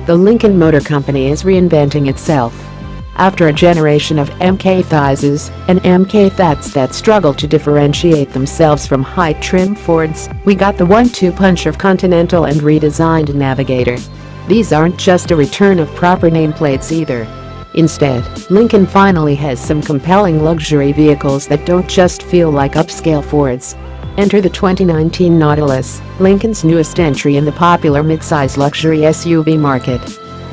The Lincoln Motor Company is reinventing itself. After a generation of MKXs and MKXs that struggle to differentiate themselves from high-trim Fords, we got the one-two punch of Continental and redesigned Navigator. These aren't just a return of proper nameplates either. Instead, Lincoln finally has some compelling luxury vehicles that don't just feel like upscale Fords. Enter the 2019 Nautilus, Lincoln's newest entry in the popular midsize luxury SUV market.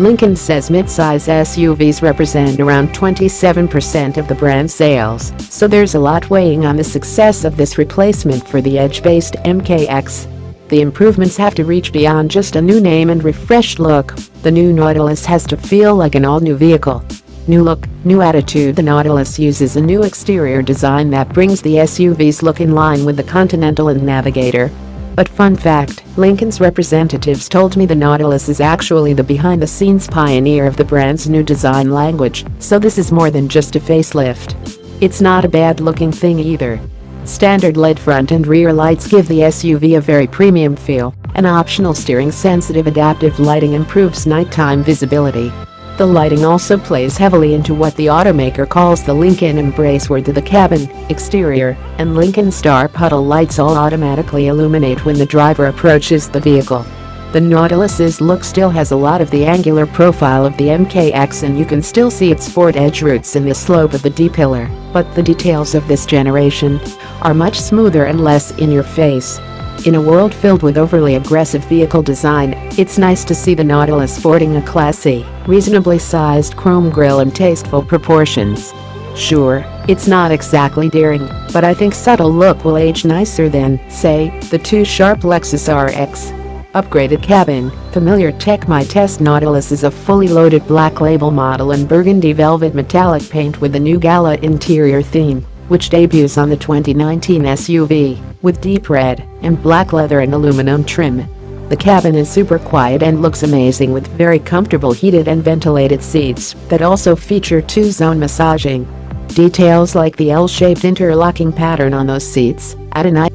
Lincoln says midsize SUVs represent around 27% of the brand's sales, so there's a lot weighing on the success of this replacement for the Edge-based MKX. The improvements have to reach beyond just a new name and refreshed look. The new Nautilus has to feel like an all-new vehicle. New look, new attitude. The Nautilus uses a new exterior design that brings the SUV's look in line with the Continental and Navigator. But fun fact, Lincoln's representatives told me the Nautilus is actually the behind-the-scenes pioneer of the brand's new design language, so this is more than just a facelift. It's not a bad-looking thing either. Standard LED front and rear lights give the SUV a very premium feel, and optional steering-sensitive adaptive lighting improves nighttime visibility. The lighting also plays heavily into what the automaker calls the Lincoln Embrace, where the cabin, exterior, and Lincoln Star puddle lights all automatically illuminate when the driver approaches the vehicle. The Nautilus's look still has a lot of the angular profile of the MKX, and you can still see its Ford edge roots in the slope of the D-pillar, but the details of this generation are much smoother and less in your face. In a world filled with overly aggressive vehicle design, it's nice to see the Nautilus sporting a classy, reasonably sized chrome grille and tasteful proportions. Sure, it's not exactly daring, but I think subtle look will age nicer than, say, the too sharp Lexus RX. Upgraded cabin, familiar tech. My test Nautilus is a fully loaded black label model in burgundy velvet metallic paint with the new Gala interior theme, which debuts on the 2019 SUV, with deep red and black leather and aluminum trim. The cabin is super quiet and looks amazing, with very comfortable heated and ventilated seats that also feature two-zone massaging. Details like the L-shaped interlocking pattern on those seats add a nice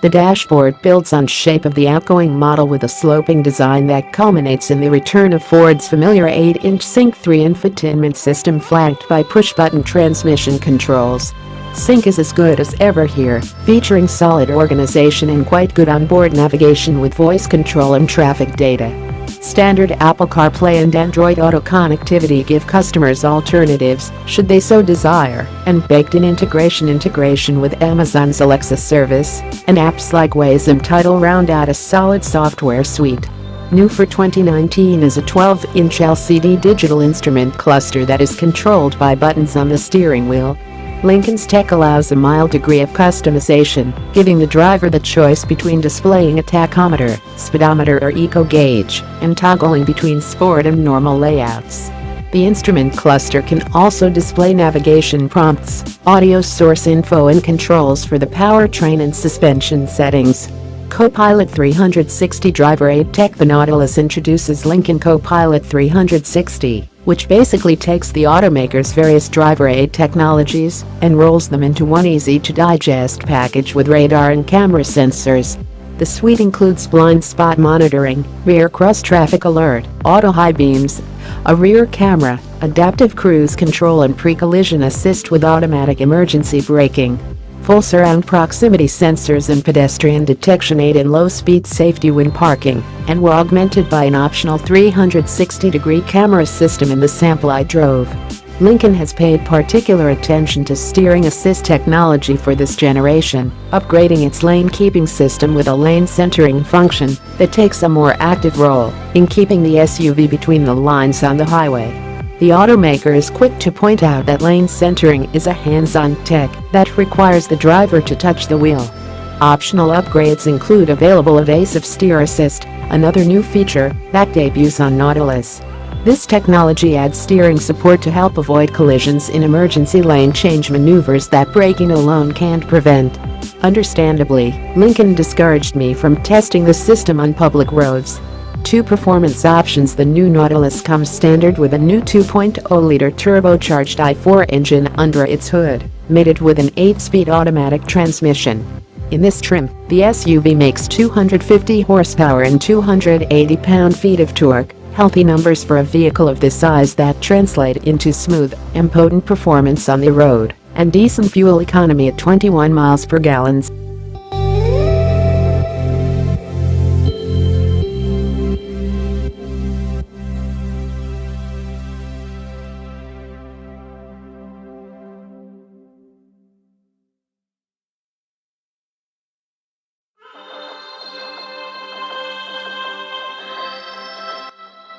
The dashboard builds on shape of the outgoing model with a sloping design that culminates in the return of Ford's familiar 8-inch Sync 3 infotainment system, flanked by push-button transmission controls. Sync is as good as ever here, featuring solid organization and quite good onboard navigation with voice control and traffic data. Standard Apple CarPlay and Android Auto connectivity give customers alternatives, should they so desire, and baked-in integration with Amazon's Alexa service and apps like Waze and Tidal round out a solid software suite. New for 2019 is a 12-inch LCD digital instrument cluster that is controlled by buttons on the steering wheel. Lincoln's tech allows a mild degree of customization, giving the driver the choice between displaying a tachometer, speedometer or eco gauge, and toggling between sport and normal layouts. The instrument cluster can also display navigation prompts, audio source info and controls for the powertrain and suspension settings. Copilot 360 driver aid tech. The Nautilus introduces Lincoln Copilot 360, which basically takes the automaker's various driver aid technologies and rolls them into one easy-to-digest package with radar and camera sensors. The suite includes blind spot monitoring, rear cross-traffic alert, auto high beams, a rear camera, adaptive cruise control and pre-collision assist with automatic emergency braking, full surround proximity sensors and pedestrian detection aid and low-speed safety when parking, and were augmented by an optional 360-degree camera system in the sample I drove. Lincoln has paid particular attention to steering assist technology for this generation, upgrading its lane-keeping system with a lane centering function that takes a more active role in keeping the SUV between the lines on the highway. The automaker is quick to point out that lane centering is a hands-on tech that requires the driver to touch the wheel. Optional upgrades include available evasive steer assist, another new feature that debuts on Nautilus. This technology adds steering support to help avoid collisions in emergency lane change maneuvers that braking alone can't prevent. Understandably, Lincoln discouraged me from testing the system on public roads. Two performance options: the new Nautilus comes standard with a new 2.0-liter turbocharged i4 engine under its hood, mated with an 8-speed automatic transmission. In this trim, the SUV makes 250 horsepower and 280 pound-feet of torque, healthy numbers for a vehicle of this size that translate into smooth and potent performance on the road, and decent fuel economy at 21 miles per gallon.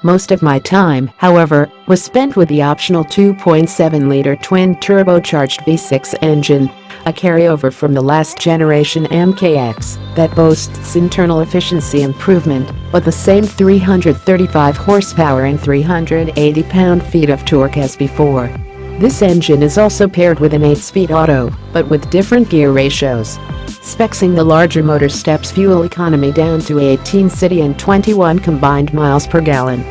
Most of my time, however, was spent with the optional 2.7-liter twin-turbocharged V6 engine, a carryover from the last generation MKX that boasts internal efficiency improvement, but the same 335 horsepower and 380 pound-feet of torque as before. This engine is also paired with an 8-speed auto, but with different gear ratios. Spexing the larger motor steps fuel economy down to 18 city and 21 combined miles per gallon.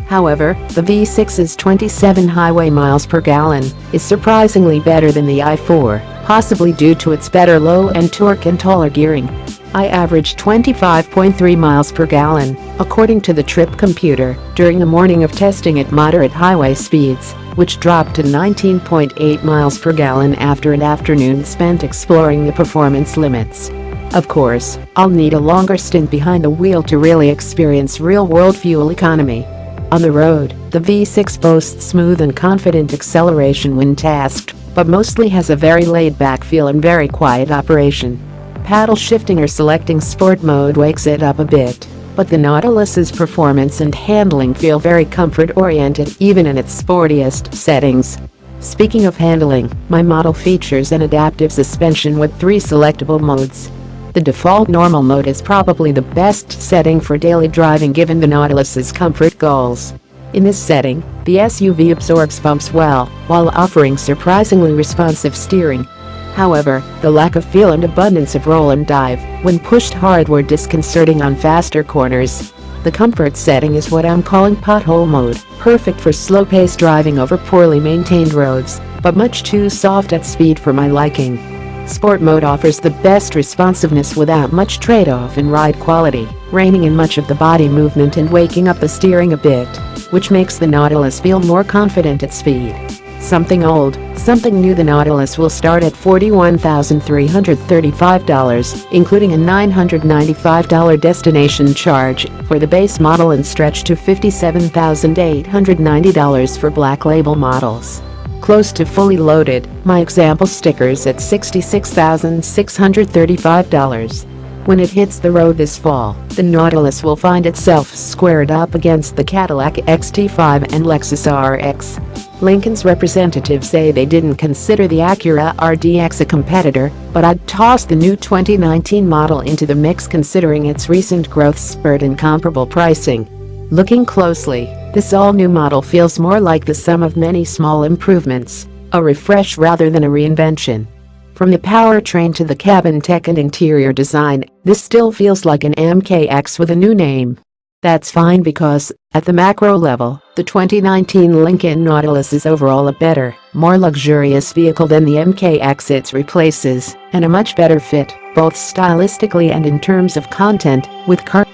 However, the V6's 27 highway miles per gallon is surprisingly better than the i4, possibly due to its better low-end torque and taller gearing. I averaged 25.3 miles per gallon, according to the trip computer, during the morning of testing at moderate highway speeds, which dropped to 19.8 miles per gallon after an afternoon spent exploring the performance limits. Of course, I'll need a longer stint behind the wheel to really experience real-world fuel economy. On the road, the V6 boasts smooth and confident acceleration when tasked, but mostly has a very laid-back feel and very quiet operation. Paddle shifting or selecting sport mode wakes it up a bit, but the Nautilus's performance and handling feel very comfort-oriented even in its sportiest settings. Speaking of handling, my model features an adaptive suspension with 3 selectable modes. The default normal mode is probably the best setting for daily driving given the Nautilus's comfort goals. In this setting, the SUV absorbs bumps well, while offering surprisingly responsive steering. However, the lack of feel and abundance of roll and dive when pushed hard were disconcerting on faster corners. The comfort setting is what I'm calling pothole mode, perfect for slow-paced driving over poorly maintained roads, but much too soft at speed for my liking. Sport mode offers the best responsiveness without much trade-off in ride quality, reining in much of the body movement and waking up the steering a bit, which makes the Nautilus feel more confident at speed. Something old, something new. The Nautilus will start at $41,335, including a $995 destination charge for the base model and stretch to $57,890 for black label models. Close to fully loaded, my example stickers at $66,635. When it hits the road this fall, the Nautilus will find itself squared up against the Cadillac XT5 and Lexus RX. Lincoln's representatives say they didn't consider the Acura RDX a competitor, but I'd toss the new 2019 model into the mix considering its recent growth spurt and comparable pricing. Looking closely, this all-new model feels more like the sum of many small improvements, a refresh rather than a reinvention. From the powertrain to the cabin tech and interior design, this still feels like an MKX with a new name. That's fine because, at the macro level, the 2019 Lincoln Nautilus is overall a better, more luxurious vehicle than the MKX it replaces, and a much better fit, both stylistically and in terms of content, with car